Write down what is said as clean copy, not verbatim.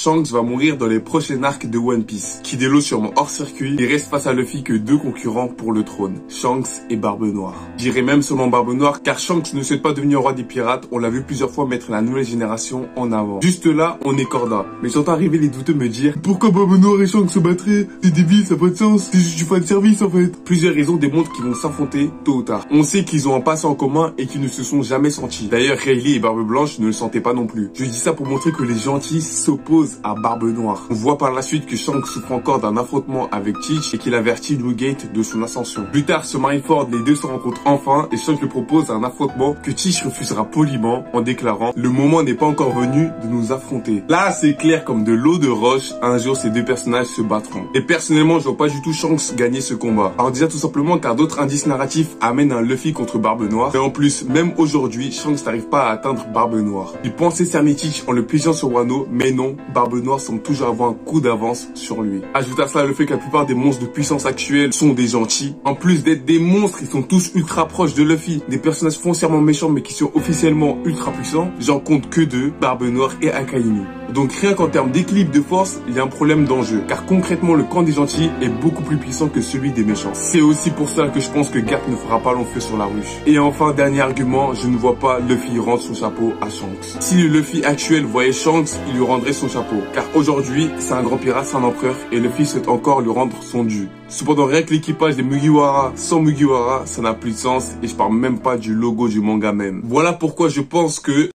Shanks va mourir dans les prochains arcs de One Piece. Kidelo sûrement hors circuit, il reste face à Luffy que deux concurrents pour le trône, Shanks et Barbe Noire. J'irai même selon Barbe Noire car Shanks ne souhaite pas devenir roi des pirates, on l'a vu plusieurs fois mettre la nouvelle génération en avant. Juste là, on est corda. Mais j'entends arriver les douteux me dire pourquoi Barbe Noire et Shanks se battraient? C'est débile, ça n'a pas de sens, c'est juste du fan service en fait. Plusieurs raisons démontrent qu'ils vont s'affronter tôt ou tard. On sait qu'ils ont un passé en commun et qu'ils ne se sont jamais sentis. D'ailleurs, Rayleigh et Barbe Blanche ne le sentaient pas non plus. Je dis ça pour montrer que les gentils s'opposent à Barbe Noire. On voit par la suite que Shanks souffre encore d'un affrontement avec Teach et qu'il avertit Blue Gate de son ascension. Plus tard, sur Marineford, les deux se rencontrent enfin et Shanks lui propose un affrontement que Teach refusera poliment en déclarant « Le moment n'est pas encore venu de nous affronter ». Là, c'est clair comme de l'eau de roche, un jour ces deux personnages se battront. Et personnellement, je vois pas du tout Shanks gagner ce combat. Alors déjà tout simplement car d'autres indices narratifs amènent un Luffy contre Barbe Noire. Et en plus, même aujourd'hui, Shanks n'arrive pas à atteindre Barbe Noire. Il pensait cerner Teach en le piégeant sur Wano, mais non, Barbe Noire semble toujours avoir un coup d'avance sur lui. Ajoute à cela le fait que la plupart des monstres de puissance actuels sont des gentils. En plus d'être des monstres, ils sont tous ultra proches de Luffy. Des personnages foncièrement méchants mais qui sont officiellement ultra puissants. J'en compte que deux, Barbe Noire et Akainu. Donc rien qu'en termes d'équilibre de force, il y a un problème d'enjeu. Car concrètement, le camp des gentils est beaucoup plus puissant que celui des méchants. C'est aussi pour ça que je pense que Garp ne fera pas long feu sur la ruche. Et enfin, dernier argument, je ne vois pas Luffy rendre son chapeau à Shanks. Si le Luffy actuel voyait Shanks, il lui rendrait son chapeau. Car aujourd'hui, c'est un grand pirate, c'est un empereur, et Luffy souhaite encore lui rendre son dû. Cependant, rien que l'équipage des Mugiwara sans Mugiwara, ça n'a plus de sens, et je parle même pas du logo du manga même. Voilà pourquoi je pense que